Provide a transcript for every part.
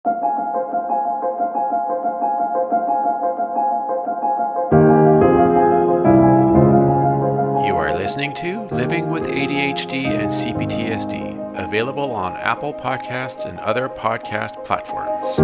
You are listening to Living with ADHD and CPTSD, available on Apple Podcasts and other podcast platforms.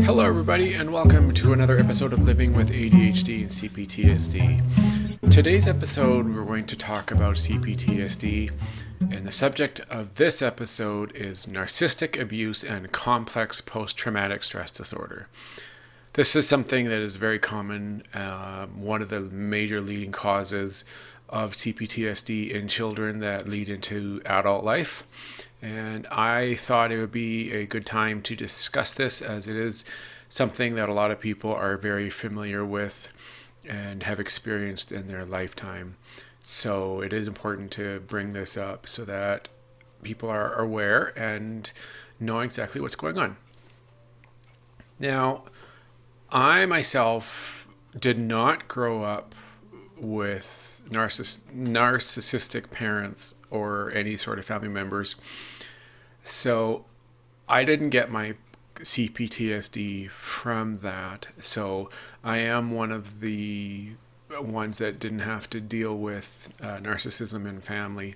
Hello, everybody, and welcome to another episode of Living with ADHD and CPTSD. Today's episode, we're going to talk about CPTSD, and the subject of this episode is narcissistic abuse and complex post-traumatic stress disorder. This is something that is very common, one of the major leading causes of CPTSD in children that lead into adult life. And I thought it would be a good time to discuss this, as it is something that a lot of people are very familiar with and have experienced in their lifetime. So it is important to bring this up so that people are aware and know exactly what's going on. Now, I myself did not grow up with narcissistic parents or any sort of family members. So I didn't get my CPTSD from that. So I am one of the ones that didn't have to deal with narcissism in family.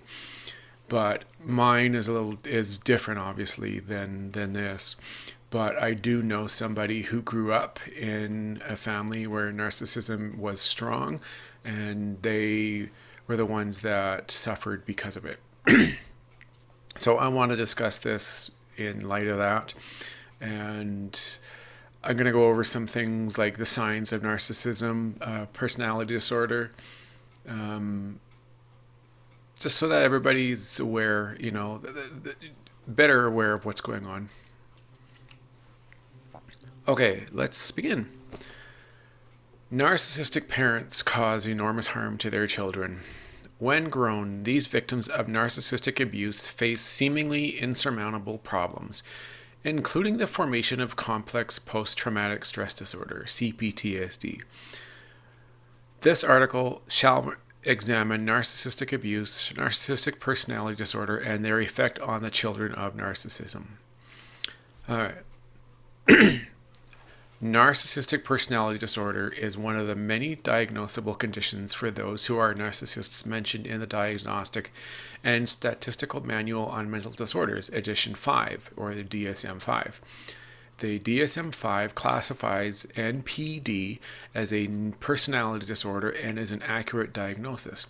But mine is different, obviously, than this. But I do know somebody who grew up in a family where narcissism was strong, and they were the ones that suffered because of it. So I want to discuss this in light of that. And I'm going to go over some things like the signs of narcissism, personality disorder, just so that everybody's aware, better aware of what's going on. Okay, let's begin. Narcissistic parents cause enormous harm to their children. When grown, these victims of narcissistic abuse face seemingly insurmountable problems, including the formation of complex post-traumatic stress disorder, CPTSD. This article shall examine narcissistic abuse, narcissistic personality disorder, and their effect on the children of narcissism. All right. Narcissistic personality disorder is one of the many diagnosable conditions for those who are narcissists mentioned in the Diagnostic and Statistical Manual on Mental Disorders, Edition 5, or the DSM-5. The DSM-5 classifies NPD as a personality disorder and is an accurate diagnosis.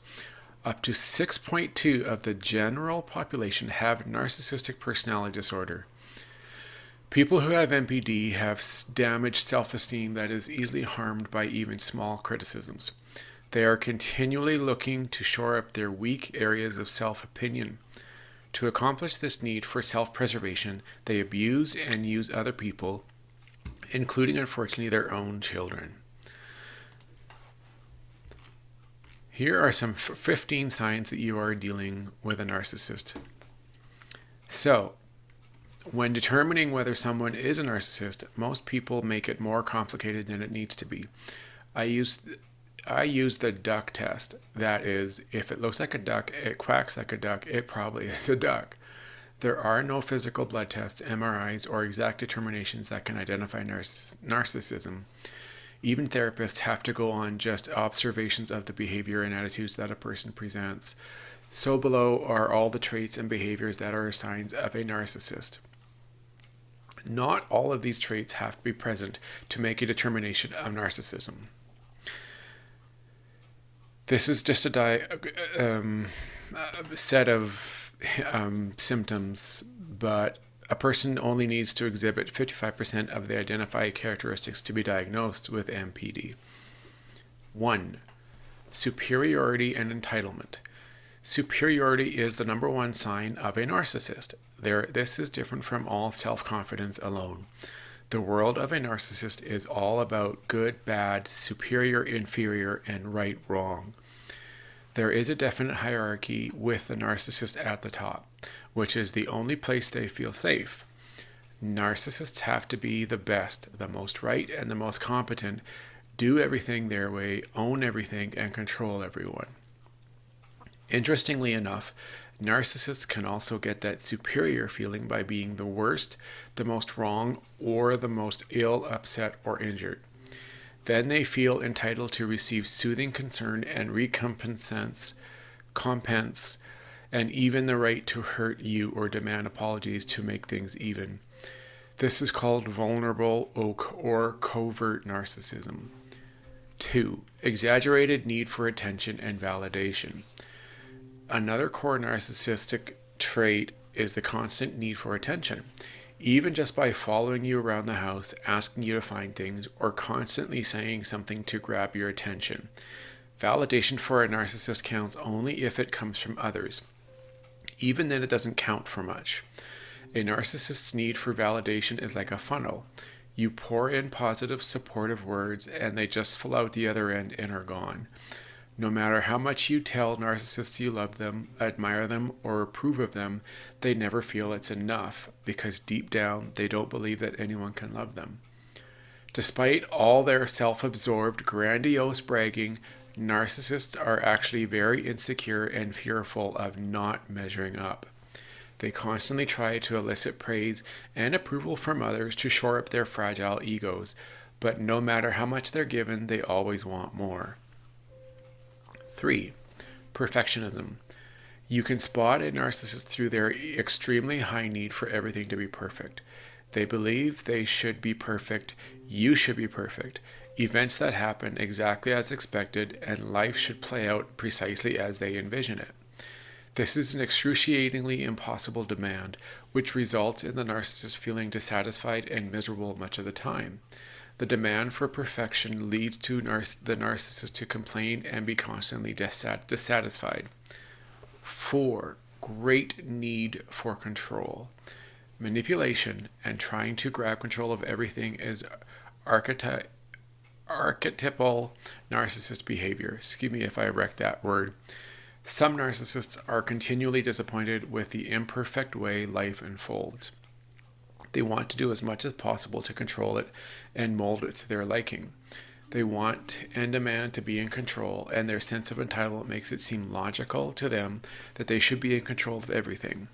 Up to 6.2% of the general population have narcissistic personality disorder. People who have NPD have damaged self-esteem that is easily harmed by even small criticisms. They are continually looking to shore up their weak areas of self-opinion. To accomplish this need for self-preservation, they abuse and use other people, including, unfortunately, their own children. Here are some 15 signs that you are dealing with a narcissist. So, when determining whether someone is a narcissist, most people make it more complicated than it needs to be. I use the duck test. That is, if it looks like a duck, it quacks like a duck, it probably is a duck. There are no physical blood tests, MRIs, or exact determinations that can identify narcissism. Even therapists have to go on just observations of the behavior and attitudes that a person presents. So below are all the traits and behaviors that are signs of a narcissist. Not all of these traits have to be present to make a determination of narcissism. This is just a set of symptoms, but a person only needs to exhibit 55% of the identified characteristics to be diagnosed with NPD. 1. Superiority and entitlement. Superiority is the number one sign of a narcissist. This is different from all self-confidence alone. The world of a narcissist is all about good, bad, superior, inferior, and right, wrong. There is a definite hierarchy with the narcissist at the top, which is the only place they feel safe. Narcissists have to be the best, the most right, and the most competent, do everything their way, own everything, and control everyone. Interestingly enough, narcissists can also get that superior feeling by being the worst, the most wrong, or the most ill, upset, or injured. Then they feel entitled to receive soothing concern and recompense, and even the right to hurt you or demand apologies to make things even. This is called vulnerable or covert narcissism. 2. Exaggerated need for attention and validation. Another core narcissistic trait is the constant need for attention. Even just by following you around the house, asking you to find things, or constantly saying something to grab your attention. Validation for a narcissist counts only if it comes from others. Even then, it doesn't count for much. A narcissist's need for validation is like a funnel. You pour in positive, supportive words, and they just fall out the other end and are gone. No matter how much you tell narcissists you love them, admire them, or approve of them, they never feel it's enough because deep down they don't believe that anyone can love them. Despite all their self-absorbed, grandiose bragging, narcissists are actually very insecure and fearful of not measuring up. They constantly try to elicit praise and approval from others to shore up their fragile egos, but no matter how much they're given, they always want more. 3. Perfectionism. You can spot a narcissist through their extremely high need for everything to be perfect. They believe they should be perfect, you should be perfect, events that happen exactly as expected, and life should play out precisely as they envision it. This is an excruciatingly impossible demand, which results in the narcissist feeling dissatisfied and miserable much of the time. The demand for perfection leads to the narcissist to complain and be constantly dissatisfied. 4. Great need for control. Manipulation and trying to grab control of everything is archetypal narcissist behavior. Excuse me if I wrecked that word. Some narcissists are continually disappointed with the imperfect way life unfolds. They want to do as much as possible to control it and mold it to their liking. They want and demand to be in control, and their sense of entitlement makes it seem logical to them that they should be in control of everything.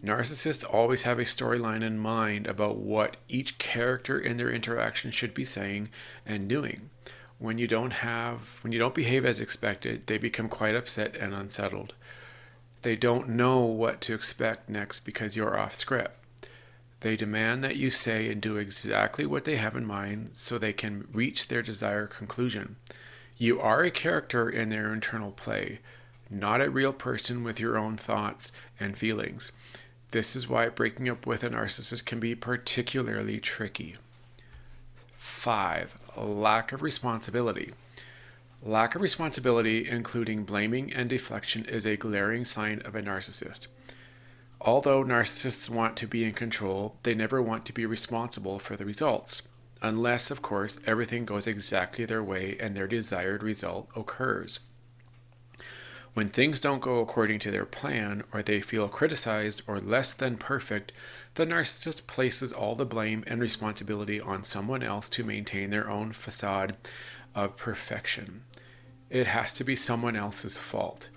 Narcissists always have a storyline in mind about what each character in their interaction should be saying and doing. When you don't behave as expected, they become quite upset and unsettled. They don't know what to expect next because you're off script. They demand that you say and do exactly what they have in mind so they can reach their desired conclusion. You are a character in their internal play, not a real person with your own thoughts and feelings. This is why breaking up with a narcissist can be particularly tricky. 5. Lack of responsibility. Lack of responsibility, including blaming and deflection, is a glaring sign of a narcissist. Although narcissists want to be in control, they never want to be responsible for the results, unless, of course, everything goes exactly their way and their desired result occurs. When things don't go according to their plan, or they feel criticized or less than perfect, the narcissist places all the blame and responsibility on someone else to maintain their own facade of perfection. It has to be someone else's fault.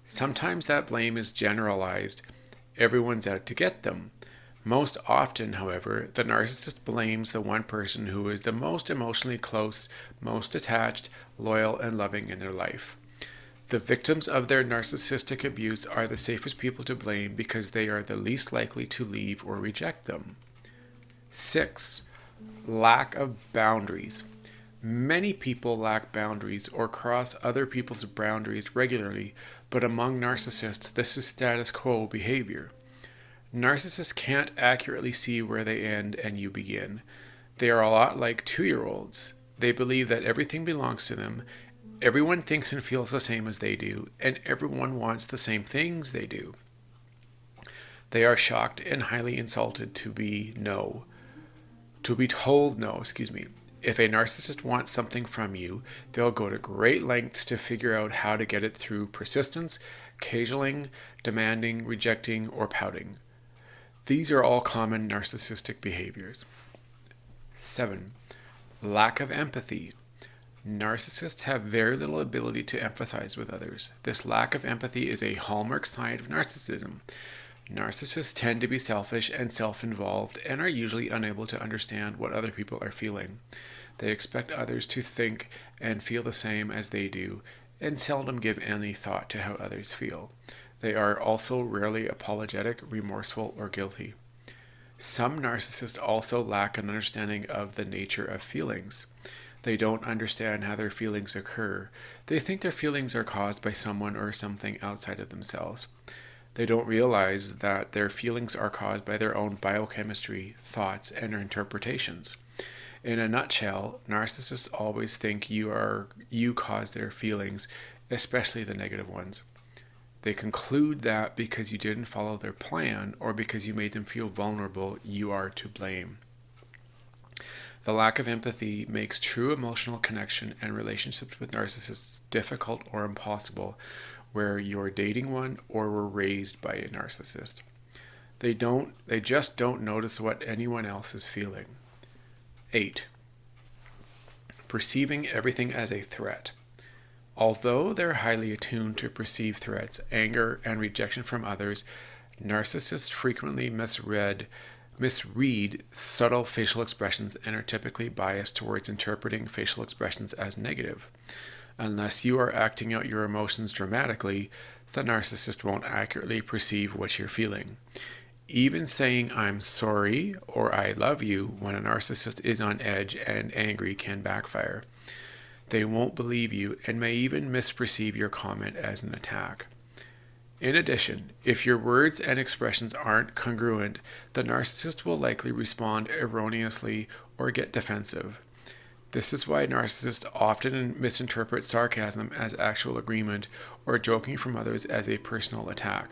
Sometimes that blame is generalized. Everyone's out to get them. Most often, however, the narcissist blames the one person who is the most emotionally close, most attached, loyal, and loving in their life. The victims of their narcissistic abuse are the safest people to blame because they are the least likely to leave or reject them. 6. Lack of boundaries. Many people lack boundaries or cross other people's boundaries regularly, but among narcissists, this is status quo behavior. Narcissists can't accurately see where they end and you begin. They are a lot like 2-year-olds. They believe that everything belongs to them, everyone thinks and feels the same as they do, and everyone wants the same things they do. They are shocked and highly insulted to be told no. If a narcissist wants something from you, they'll go to great lengths to figure out how to get it through persistence, cajoling, demanding, rejecting, or pouting. These are all common narcissistic behaviors. 7. Lack of empathy. Narcissists have very little ability to empathize with others. This lack of empathy is a hallmark sign of narcissism. Narcissists tend to be selfish and self-involved and are usually unable to understand what other people are feeling. They expect others to think and feel the same as they do and seldom give any thought to how others feel. They are also rarely apologetic, remorseful, or guilty. Some narcissists also lack an understanding of the nature of feelings. They don't understand how their feelings occur. They think their feelings are caused by someone or something outside of themselves. They don't realize that their feelings are caused by their own biochemistry, thoughts, and interpretations. In a nutshell, narcissists always think you cause their feelings, especially the negative ones. They conclude that because you didn't follow their plan or because you made them feel vulnerable, you are to blame. The lack of empathy makes true emotional connection and relationships with narcissists difficult or impossible, where you're dating one or were raised by a narcissist. They just don't notice what anyone else is feeling. 8. Perceiving everything as a threat. Although they're highly attuned to perceive threats, anger, and rejection from others, narcissists frequently misread subtle facial expressions and are typically biased towards interpreting facial expressions as negative. Unless you are acting out your emotions dramatically, the narcissist won't accurately perceive what you're feeling. Even saying "I'm sorry" or "I love you" when a narcissist is on edge and angry can backfire. They won't believe you and may even misperceive your comment as an attack. In addition, if your words and expressions aren't congruent, the narcissist will likely respond erroneously or get defensive. This is why narcissists often misinterpret sarcasm as actual agreement or joking from others as a personal attack.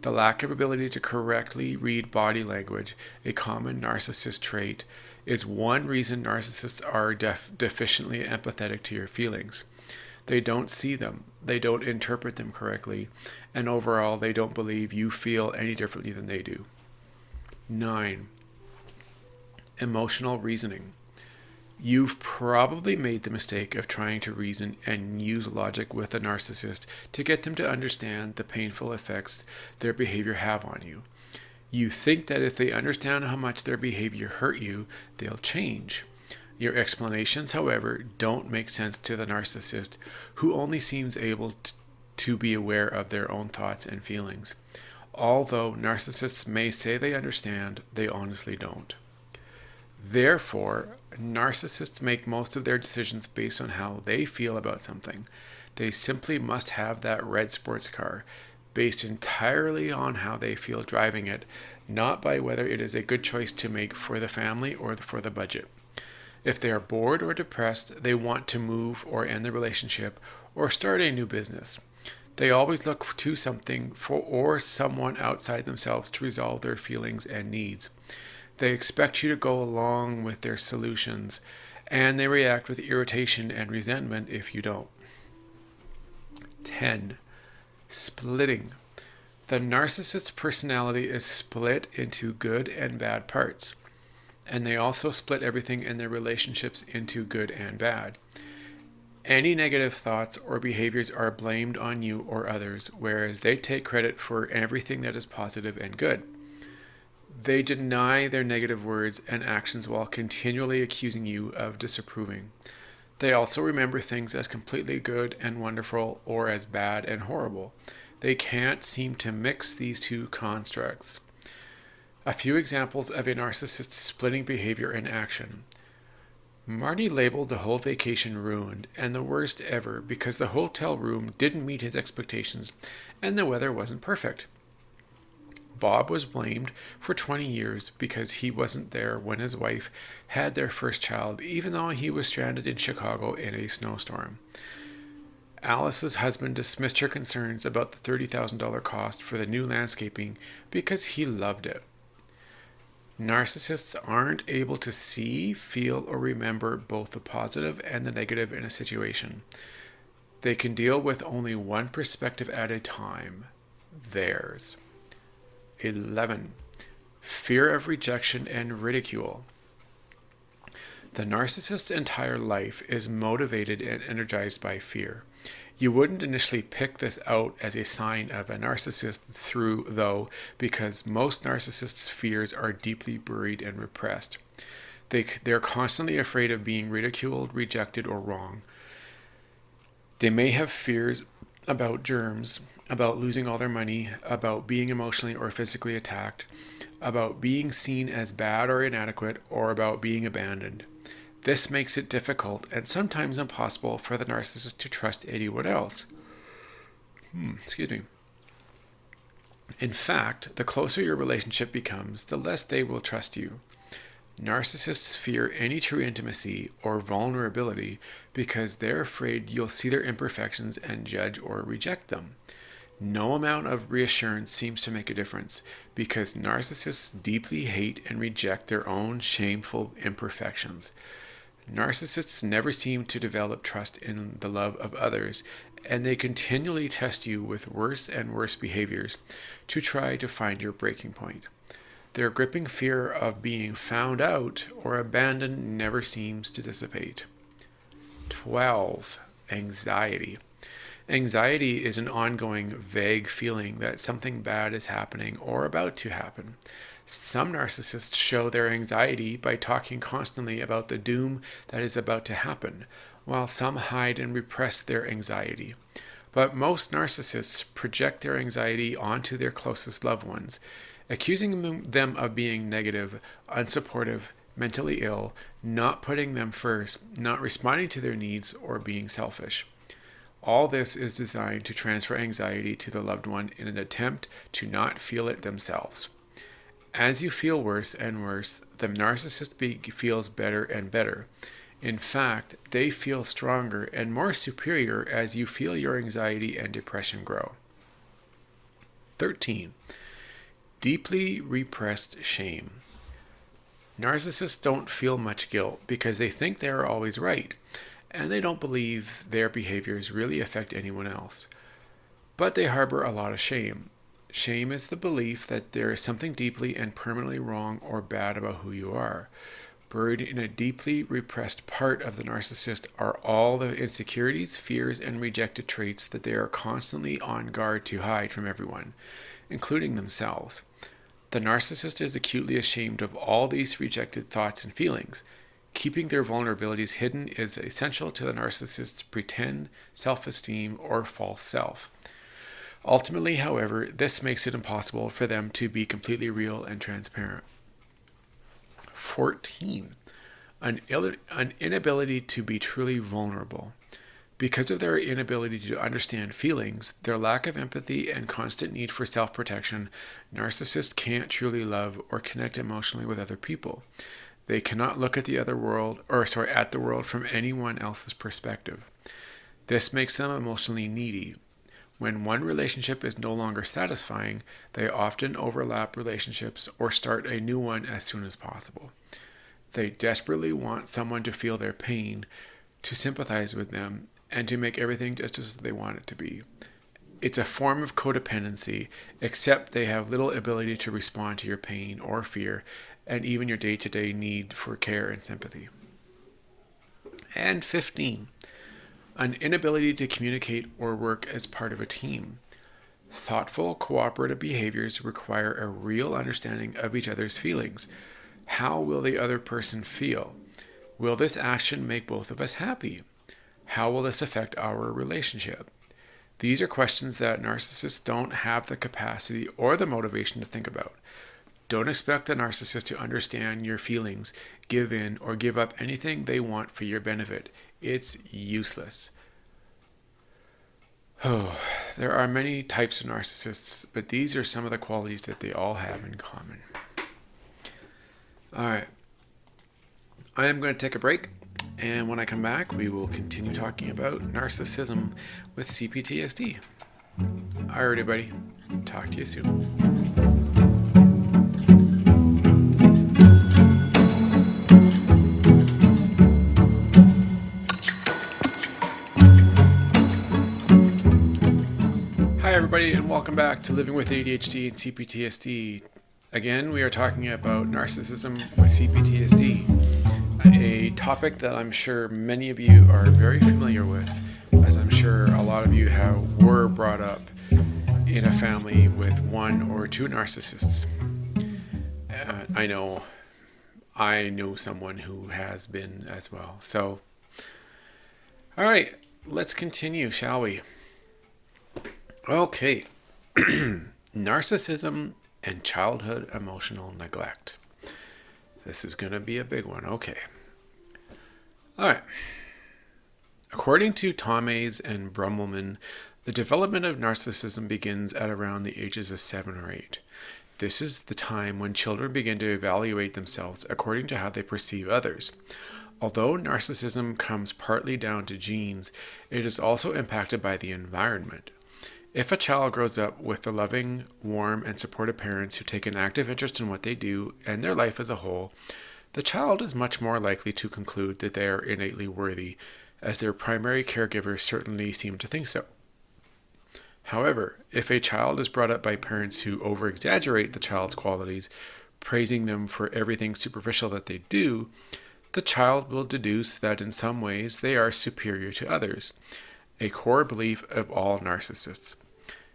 The lack of ability to correctly read body language, a common narcissist trait, is one reason narcissists are deficiently empathetic to your feelings. They don't see them, they don't interpret them correctly, and overall they don't believe you feel any differently than they do. 9. Emotional reasoning. You've probably made the mistake of trying to reason and use logic with a narcissist to get them to understand the painful effects their behavior have on you. You think that if they understand how much their behavior hurt you, they'll change. Your explanations, however, don't make sense to the narcissist, who only seems able to be aware of their own thoughts and feelings. Although narcissists may say they understand, they honestly don't. Therefore, narcissists make most of their decisions based on how they feel about something. They simply must have that red sports car, based entirely on how they feel driving it, not by whether it is a good choice to make for the family or for the budget. If they are bored or depressed, they want to move or end the relationship or start a new business. They always look to something or someone outside themselves to resolve their feelings and needs. They expect you to go along with their solutions, and they react with irritation and resentment if you don't. 10. Splitting. The narcissist's personality is split into good and bad parts, and they also split everything in their relationships into good and bad. Any negative thoughts or behaviors are blamed on you or others, whereas they take credit for everything that is positive and good. They deny their negative words and actions while continually accusing you of disapproving. They also remember things as completely good and wonderful or as bad and horrible. They can't seem to mix these two constructs. A few examples of a narcissist splitting behavior in action. Marty labeled the whole vacation ruined and the worst ever because the hotel room didn't meet his expectations and the weather wasn't perfect. Bob was blamed for 20 years because he wasn't there when his wife had their first child, even though he was stranded in Chicago in a snowstorm. Alice's husband dismissed her concerns about the $30,000 cost for the new landscaping because he loved it. Narcissists aren't able to see, feel, or remember both the positive and the negative in a situation. They can deal with only one perspective at a time, theirs. 11. Fear of rejection and ridicule. The narcissist's entire life is motivated and energized by fear. You wouldn't initially pick this out as a sign of a narcissist though, because most narcissists' fears are deeply buried and repressed. They're constantly afraid of being ridiculed, rejected, or wrong. They may have fears about germs, about losing all their money, about being emotionally or physically attacked, about being seen as bad or inadequate, or about being abandoned. This makes it difficult and sometimes impossible for the narcissist to trust anyone else. In fact, the closer your relationship becomes, the less they will trust you. Narcissists fear any true intimacy or vulnerability because they're afraid you'll see their imperfections and judge or reject them. No amount of reassurance seems to make a difference because narcissists deeply hate and reject their own shameful imperfections. Narcissists never seem to develop trust in the love of others, and they continually test you with worse and worse behaviors to try to find your breaking point. Their gripping fear of being found out or abandoned never seems to dissipate. 12. Anxiety. Anxiety is an ongoing, vague feeling that something bad is happening or about to happen. Some narcissists show their anxiety by talking constantly about the doom that is about to happen, while some hide and repress their anxiety. But most narcissists project their anxiety onto their closest loved ones, accusing them of being negative, unsupportive, mentally ill, not putting them first, not responding to their needs, or being selfish. All this is designed to transfer anxiety to the loved one in an attempt to not feel it themselves. As you feel worse and worse, the narcissist feels better and better. In fact, they feel stronger and more superior as you feel your anxiety and depression grow. 13. Deeply repressed shame. Narcissists don't feel much guilt because they think they are always right, and they don't believe their behaviors really affect anyone else. But they harbor a lot of shame. Shame is the belief that there is something deeply and permanently wrong or bad about who you are. Buried in a deeply repressed part of the narcissist are all the insecurities, fears, and rejected traits that they are constantly on guard to hide from everyone, including themselves. The narcissist is acutely ashamed of all these rejected thoughts and feelings. Keeping their vulnerabilities hidden is essential to the narcissist's pretend self-esteem or false self. Ultimately, however, this makes it impossible for them to be completely real and transparent. 14. An inability to be truly vulnerable. Because of their inability to understand feelings, their lack of empathy, and constant need for self-protection, narcissists can't truly love or connect emotionally with other people. They cannot look at the world from anyone else's perspective. This makes them emotionally needy. When one relationship is no longer satisfying, they often overlap relationships or start a new one as soon as possible. They desperately want someone to feel their pain, to sympathize with them, and to make everything just as they want it to be. It's a form of codependency, except they have little ability to respond to your pain or fear, and even your day-to-day need for care and sympathy. And 15. An inability to communicate or work as part of a team. Thoughtful, cooperative behaviors require a real understanding of each other's feelings. How will the other person feel? Will this action make both of us happy? How will this affect our relationship? These are questions that narcissists don't have the capacity or the motivation to think about. Don't expect a narcissist to understand your feelings, give in, or give up anything they want for your benefit. It's useless. There are many types of narcissists, but these are some of the qualities that they all have in common. All right. I am going to take a break, and when I come back, we will continue talking about narcissism with CPTSD. All right, everybody. Talk to you soon. Hi, everybody, and welcome back to Living with ADHD and CPTSD. Again, we are talking about narcissism with CPTSD, a topic that I'm sure many of you are very familiar with, as I'm sure a lot of you were brought up in a family with one or two narcissists. I know someone who has been as well. So, all right, let's continue, shall we? Okay. Narcissism and childhood emotional neglect. This is going to be a big one. Okay. All right. According to Tomes and Brummelman, the development of narcissism begins at around the ages of 7 or 8. This is the time when children begin to evaluate themselves according to how they perceive others. Although narcissism comes partly down to genes, it is also impacted by the environment. If a child grows up with the loving, warm, and supportive parents who take an active interest in what they do and their life as a whole, the child is much more likely to conclude that they are innately worthy, as their primary caregivers certainly seem to think so. However, if a child is brought up by parents who over-exaggerate the child's qualities, praising them for everything superficial that they do, the child will deduce that in some ways they are superior to others, a core belief of all narcissists.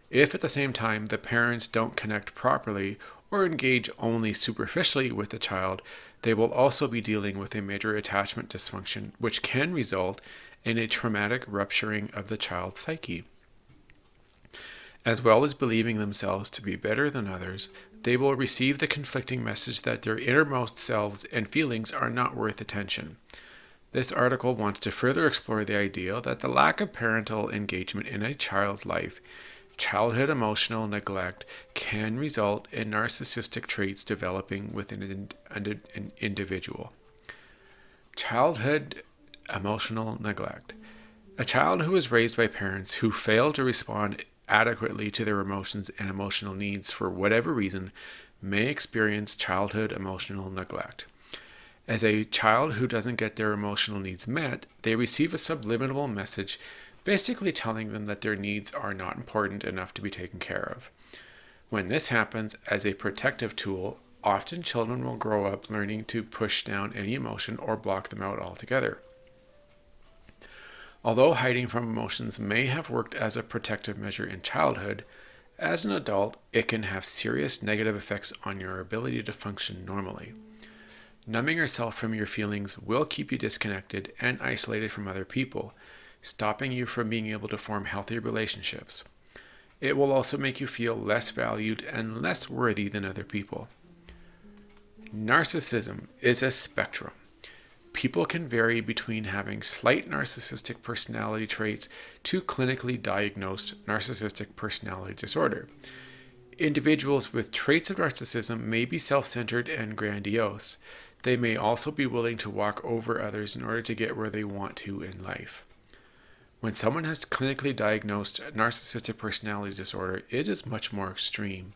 If at the same time the parents don't connect properly or engage only superficially with the child, they will also be dealing with a major attachment dysfunction, which can result in a traumatic rupturing of the child's psyche. As well as believing themselves to be better than others, they will receive the conflicting message that their innermost selves and feelings are not worth attention. This article wants to further explore the idea that the lack of parental engagement in a child's life, childhood emotional neglect, can result in narcissistic traits developing within an individual. Childhood emotional neglect. A child who is raised by parents who fail to respond adequately to their emotions and emotional needs for whatever reason may experience childhood emotional neglect. As a child who doesn't get their emotional needs met, they receive a subliminal message basically telling them that their needs are not important enough to be taken care of. When this happens as a protective tool, often children will grow up learning to push down any emotion or block them out altogether. Although hiding from emotions may have worked as a protective measure in childhood, as an adult, it can have serious negative effects on your ability to function normally. Numbing yourself from your feelings will keep you disconnected and isolated from other people, stopping you from being able to form healthy relationships. It will also make you feel less valued and less worthy than other people. Narcissism is a spectrum. People can vary between having slight narcissistic personality traits to clinically diagnosed narcissistic personality disorder. Individuals with traits of narcissism may be self-centered and grandiose. They may also be willing to walk over others in order to get where they want to in life. When someone has clinically diagnosed narcissistic personality disorder, it is much more extreme.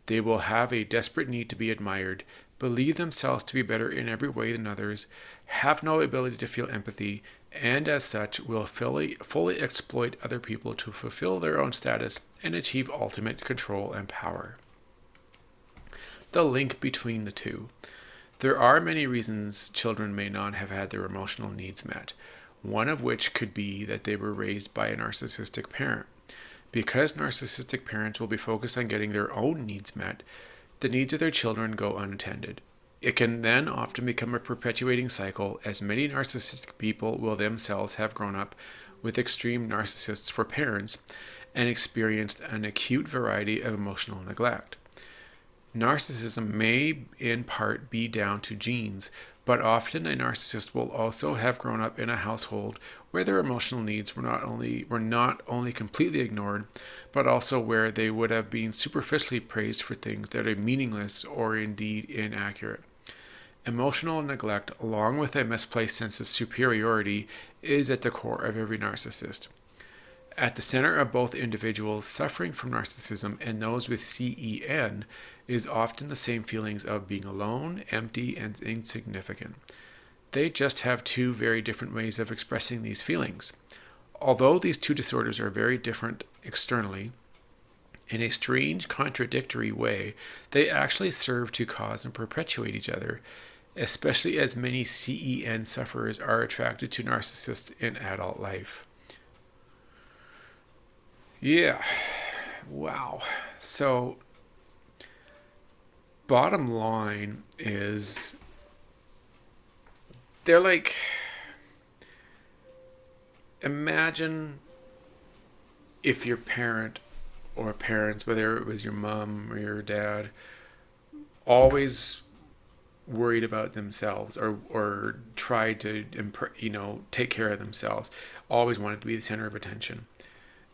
They will have a desperate need to be admired, believe themselves to be better in every way than others, have no ability to feel empathy, and as such will fully exploit other people to fulfill their own status and achieve ultimate control and power. The link between the two. There are many reasons children may not have had their emotional needs met, one of which could be that they were raised by a narcissistic parent. Because narcissistic parents will be focused on getting their own needs met, the needs of their children go unattended. It can then often become a perpetuating cycle, as many narcissistic people will themselves have grown up with extreme narcissists for parents and experienced an acute variety of emotional neglect. Narcissism may in part be down to genes, but often a narcissist will also have grown up in a household where their emotional needs were not only completely ignored, but also where they would have been superficially praised for things that are meaningless or indeed inaccurate. Emotional neglect, along with a misplaced sense of superiority, is at the core of every narcissist. At the center of both individuals suffering from narcissism and those with CEN is often the same feelings of being alone, empty, and insignificant. They just have two very different ways of expressing these feelings. Although these two disorders are very different externally, In a strange, contradictory way, they actually serve to cause and perpetuate each other, especially as many CEN sufferers are attracted to narcissists in adult life. Yeah, wow. So, bottom line is they're like, imagine if your parent or parents, whether it was your mom or your dad, always worried about themselves or tried to take care of themselves, always wanted to be the center of attention.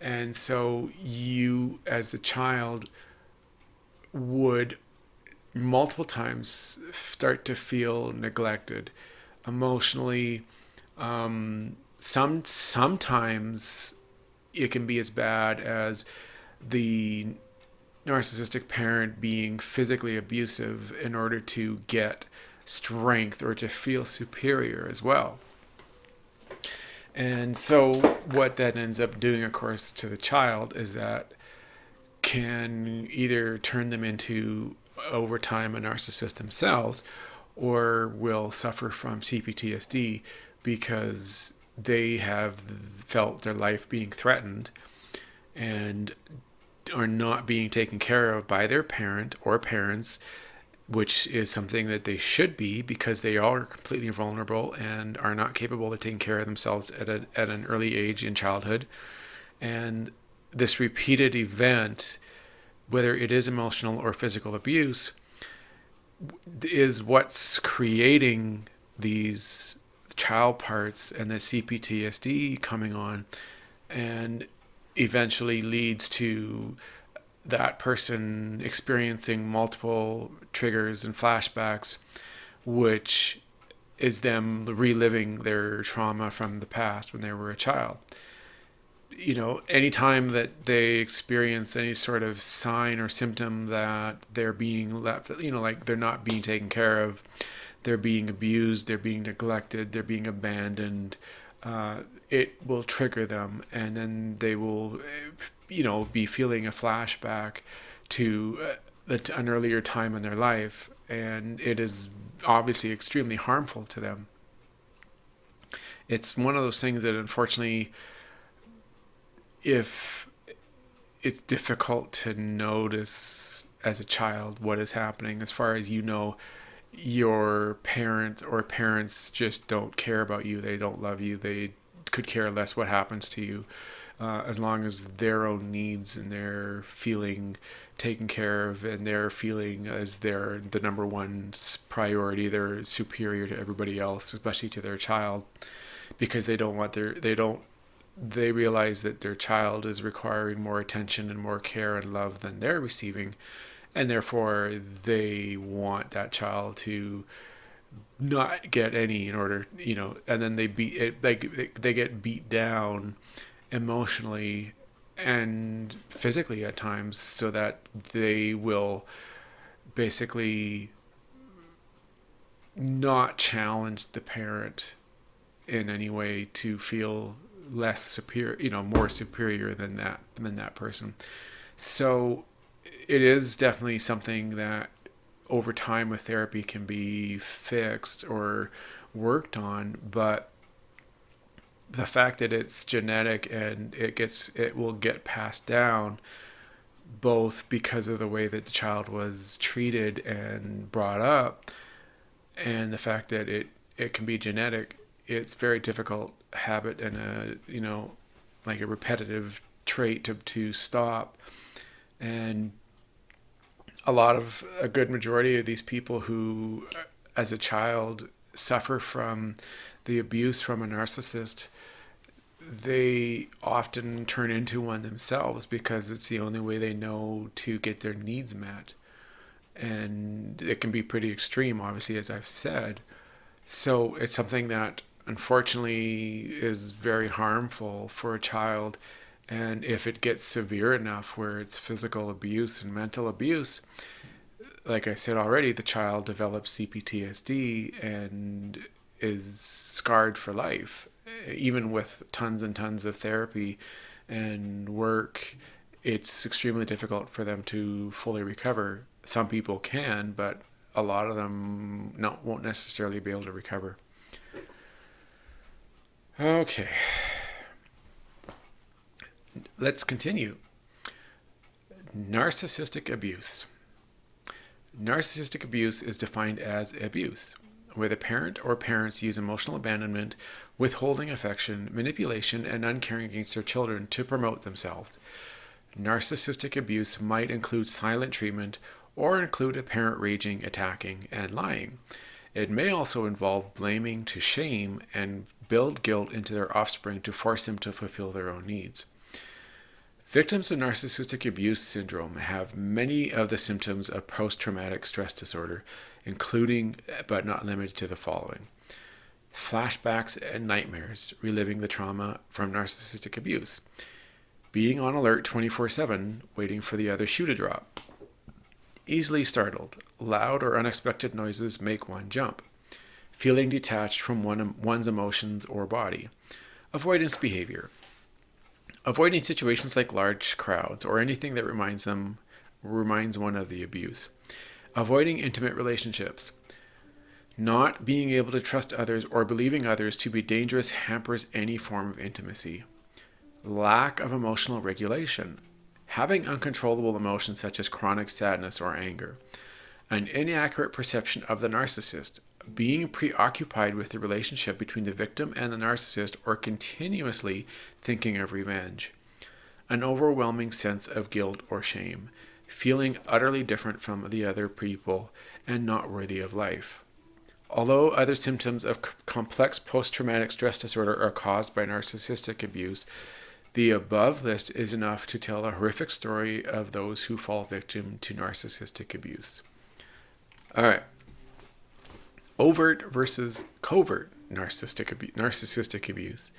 And so you, as the child, would multiple times start to feel neglected emotionally. Sometimes it can be as bad as the narcissistic parent being physically abusive in order to get strength or to feel superior as well. And so what that ends up doing, of course, to the child is that can either turn them into, over time, a narcissist themselves, or will suffer from CPTSD because they have felt their life being threatened and are not being taken care of by their parent or parents, which is something that they should be because they are completely vulnerable and are not capable of taking care of themselves at an early age in childhood. And this repeated event, whether it is emotional or physical abuse, is what's creating these child parts and the CPTSD coming on, and eventually leads to that person experiencing multiple triggers and flashbacks, which is them reliving their trauma from the past when they were a child. Anytime that they experience any sort of sign or symptom that they're being left, like they're not being taken care of, they're being abused, they're being neglected, they're being abandoned, it will trigger them, and then they will, be feeling a flashback to an earlier time in their life, and it is obviously extremely harmful to them. It's one of those things that, unfortunately, if it's difficult to notice as a child what is happening, as far as your parent or parents just don't care about you, they don't love you, they could care less what happens to you, as long as their own needs and their feeling taken care of and their feeling as they're the number one priority, they're superior to everybody else, especially to their child, because they realize that their child is requiring more attention and more care and love than they're receiving, and therefore they want that child to not get any in order, and then they get beat down emotionally and physically at times, so that they will basically not challenge the parent in any way to feel less superior, more superior than that person. So it is definitely something that over time with therapy can be fixed or worked on, but the fact that it's genetic and it will get passed down, both because of the way that the child was treated and brought up, and the fact that it can be genetic, it's very difficult habit and like a repetitive trait to stop. And a good majority of these people who, as a child, suffer from the abuse from a narcissist, they often turn into one themselves because it's the only way they know to get their needs met. And it can be pretty extreme, obviously, as I've said. So it's something that unfortunately is very harmful for a child. And if it gets severe enough where it's physical abuse and mental abuse, like I said already, the child develops CPTSD and is scarred for life. Even with tons and tons of therapy and work, it's extremely difficult for them to fully recover. Some people can, but a lot of them won't necessarily be able to recover. Okay, let's continue. Narcissistic abuse. Narcissistic abuse is defined as abuse, where the parent or parents use emotional abandonment, withholding affection, manipulation, and uncaring against their children to promote themselves. Narcissistic abuse might include silent treatment or include a parent raging, attacking, and lying. It may also involve blaming to shame and build guilt into their offspring to force them to fulfill their own needs. Victims of narcissistic abuse syndrome have many of the symptoms of post-traumatic stress disorder, including but not limited to the following: flashbacks and nightmares, reliving the trauma from narcissistic abuse; being on alert 24/7, waiting for the other shoe to drop; easily startled, loud or unexpected noises make one jump; feeling detached from one's emotions or body; avoidance behavior; avoiding situations like large crowds or anything that reminds one of the abuse; avoiding intimate relationships; not being able to trust others or believing others to be dangerous hampers any form of intimacy; lack of emotional regulation; having uncontrollable emotions such as chronic sadness or anger; an inaccurate perception of the narcissist; being preoccupied with the relationship between the victim and the narcissist or continuously thinking of revenge; an overwhelming sense of guilt or shame; feeling utterly different from the other people and not worthy of life. Although other symptoms of complex post-traumatic stress disorder are caused by narcissistic abuse, the above list is enough to tell a horrific story of those who fall victim to narcissistic abuse. All right. Overt versus covert narcissistic abuse.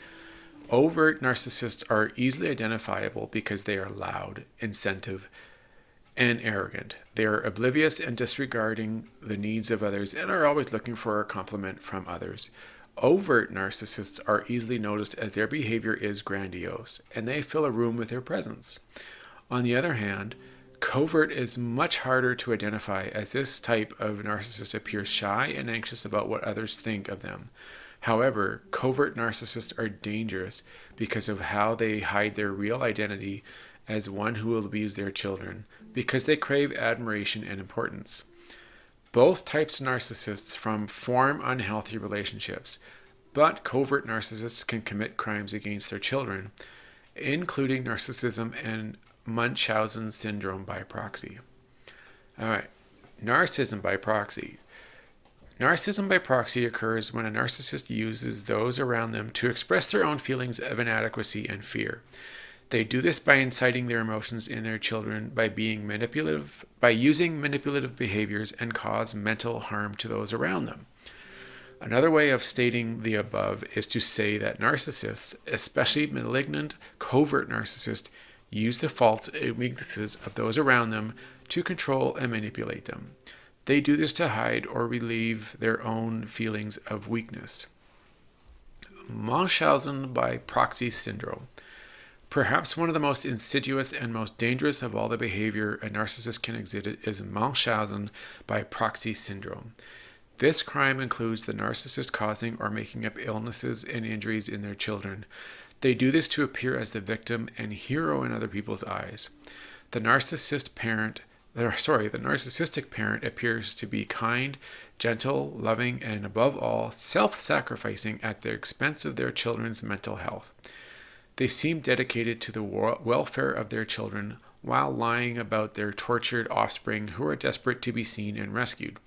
Overt narcissists are easily identifiable because they are loud, insensitive, and arrogant. They are oblivious and disregarding the needs of others and are always looking for a compliment from others. Overt narcissists are easily noticed as their behavior is grandiose, and they fill a room with their presence. On the other hand, covert is much harder to identify, as this type of narcissist appears shy and anxious about what others think of them. However, covert narcissists are dangerous because of how they hide their real identity as one who will abuse their children, because they crave admiration and importance. Both types of narcissists form unhealthy relationships, but covert narcissists can commit crimes against their children, including narcissism and Munchausen syndrome by proxy. All right, narcissism by proxy. Narcissism by proxy occurs when a narcissist uses those around them to express their own feelings of inadequacy and fear. They do this by inciting their emotions in their children by using manipulative behaviors and cause mental harm to those around them. Another way of stating the above is to say that narcissists, especially malignant covert narcissists, use the faults and weaknesses of those around them to control and manipulate them. They do this to hide or relieve their own feelings of weakness. Munchausen by proxy syndrome. Perhaps one of the most insidious and most dangerous of all the behavior a narcissist can exhibit is Munchausen by proxy syndrome. This crime includes the narcissist causing or making up illnesses and injuries in their children. They do this to appear as the victim and hero in other people's eyes. The narcissistic parent appears to be kind, gentle, loving, and above all, self-sacrificing at the expense of their children's mental health. They seem dedicated to the welfare of their children while lying about their tortured offspring who are desperate to be seen and rescued.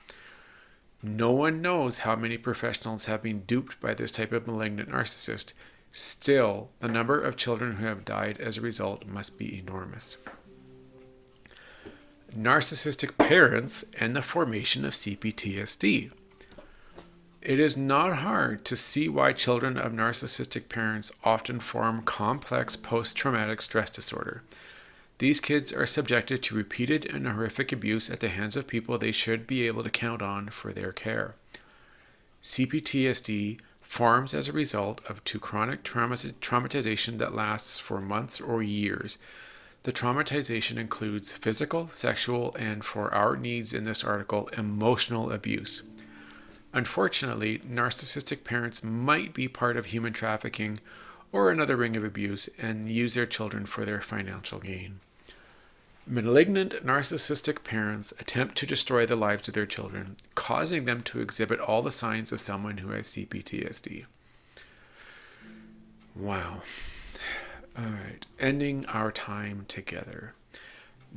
No one knows how many professionals have been duped by this type of malignant narcissist. Still, the number of children who have died as a result must be enormous. Narcissistic parents and the formation of CPTSD. It is not hard to see why children of narcissistic parents often form complex post-traumatic stress disorder. These kids are subjected to repeated and horrific abuse at the hands of people they should be able to count on for their care. CPTSD forms as a result of chronic traumatization that lasts for months or years. The traumatization includes physical, sexual, and, for our needs in this article, emotional abuse. Unfortunately, narcissistic parents might be part of human trafficking or another ring of abuse and use their children for their financial gain. Malignant narcissistic parents attempt to destroy the lives of their children, causing them to exhibit all the signs of someone who has CPTSD. Wow. All right. Ending our time together.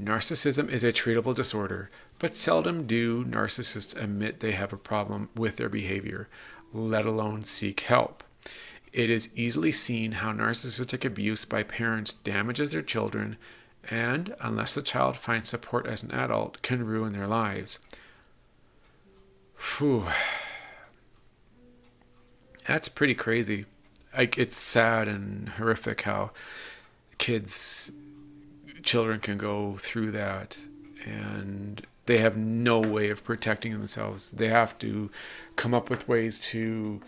Narcissism is a treatable disorder, but seldom do narcissists admit they have a problem with their behavior, let alone seek help. It is easily seen how narcissistic abuse by parents damages their children and, unless the child finds support as an adult, can ruin their lives. Phew. That's pretty crazy. It's sad and horrific how children can go through that, and they have no way of protecting themselves. They have to come up with ways to,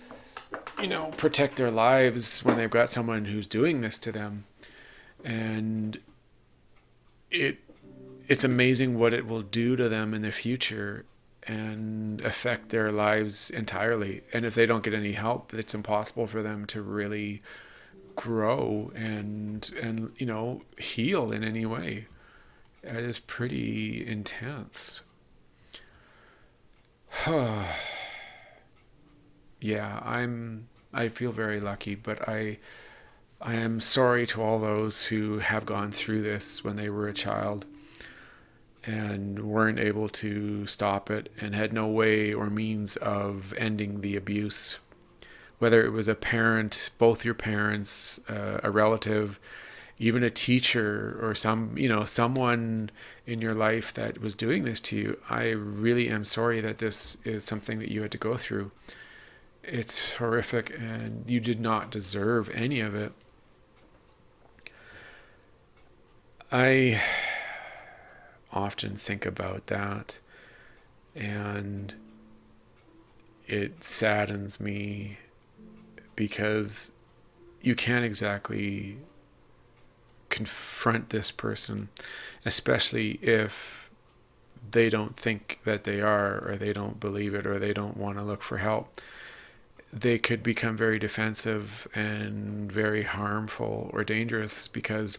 protect their lives when they've got someone who's doing this to them. And it's amazing what it will do to them in the future and affect their lives entirely. And if they don't get any help, it's impossible for them to really grow and heal in any way. It is pretty intense. Yeah, I feel very lucky, but I am sorry to all those who have gone through this when they were a child and weren't able to stop it and had no way or means of ending the abuse. Whether it was a parent, both your parents, a relative, even a teacher, or someone in your life that was doing this to you, I really am sorry that this is something that you had to go through. It's horrific, and you did not deserve any of it. I often think about that, and it saddens me because you can't exactly confront this person, especially if they don't think that they are, or they don't believe it, or they don't want to look for help. They could become very defensive and very harmful or dangerous because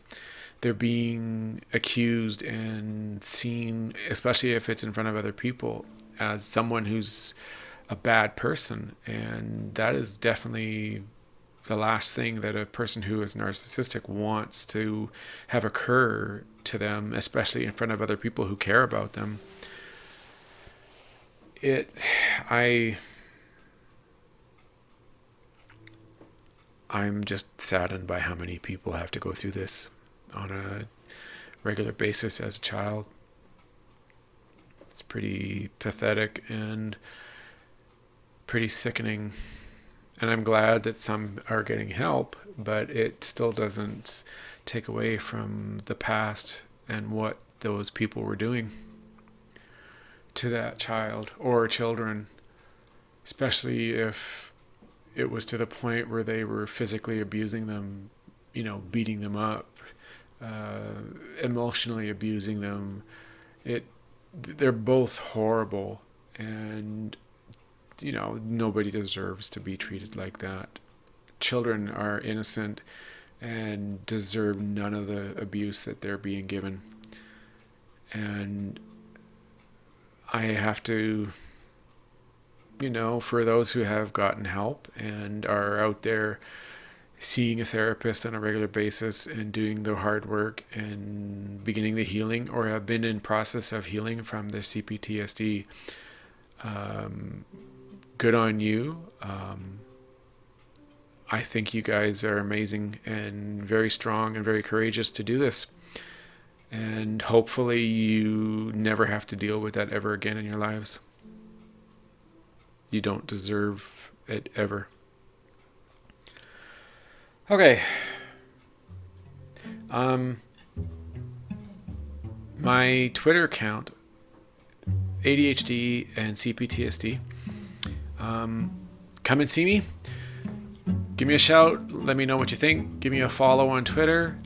they're being accused and seen, especially if it's in front of other people, as someone who's a bad person. And that is definitely the last thing that a person who is narcissistic wants to have occur to them, especially in front of other people who care about them. I'm just saddened by how many people have to go through this on a regular basis as a child. It's pretty pathetic and pretty sickening. And I'm glad that some are getting help, but it still doesn't take away from the past and what those people were doing to that child or children, especially if it was to the point where they were physically abusing them, beating them up, emotionally abusing them. They're both horrible, and nobody deserves to be treated like that. Children are innocent and deserve none of the abuse that they're being given. And I have to, for those who have gotten help and are out there seeing a therapist on a regular basis and doing the hard work and beginning the healing, or have been in process of healing from the CPTSD, good on you. I think you guys are amazing and very strong and very courageous to do this. And hopefully you never have to deal with that ever again in your lives. You don't deserve it ever. Okay. My Twitter account, ADHD and CPTSD. Come and see me. Give me a shout. Let me know what you think. Give me a follow on Twitter.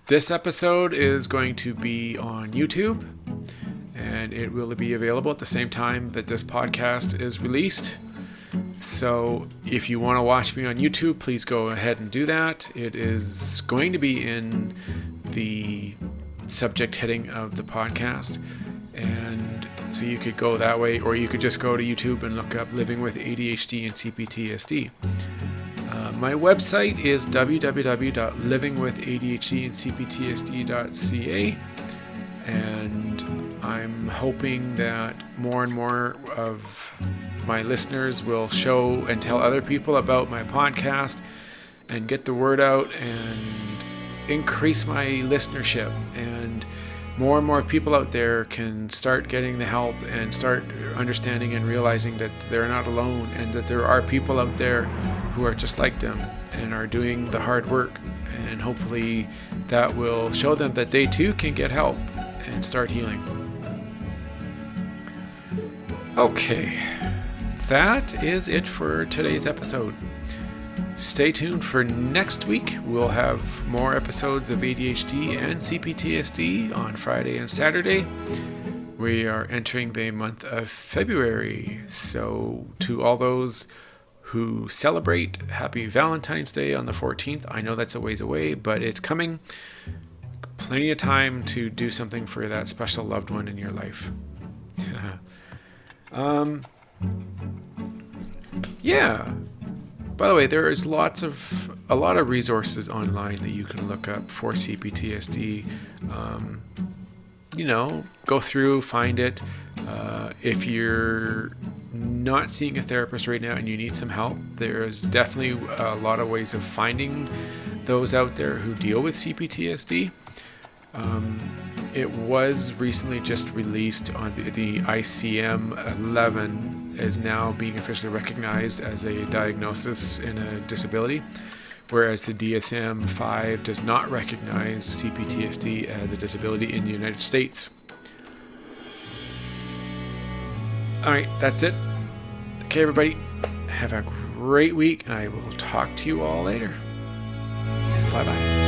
This episode is going to be on YouTube, and it will be available at the same time that this podcast is released. So if you want to watch me on YouTube, please go ahead and do that. It is going to be in the subject heading of the podcast, and so you could go that way, or you could just go to YouTube and look up Living with ADHD and CPTSD. My website is www.livingwithadhdandcptsd.ca, and I'm hoping that more and more of my listeners will show and tell other people about my podcast and get the word out and increase my listenership, and more people out there can start getting the help and start understanding and realizing that they're not alone, and that there are people out there who are just like them and are doing the hard work, and hopefully that will show them that they too can get help and start healing. Okay, that is it for today's episode. Stay tuned for next week. We'll have more episodes of ADHD and CPTSD on Friday and Saturday. We are entering the month of February, so to all those who celebrate, happy Valentine's Day on the 14th. I know that's a ways away, but it's coming. Plenty of time to do something for that special loved one in your life. Yeah. By the way, there is a lot of resources online that you can look up for CPTSD. Go through, find it. If you're not seeing a therapist right now and you need some help, there's definitely a lot of ways of finding those out there who deal with CPTSD. It was recently just released on the ICM-11 is now being officially recognized as a diagnosis and a disability, whereas the DSM-5 does not recognize CPTSD as a disability in the United States. All right, that's it. Okay, everybody, have a great week, and I will talk to you all later. Bye-bye.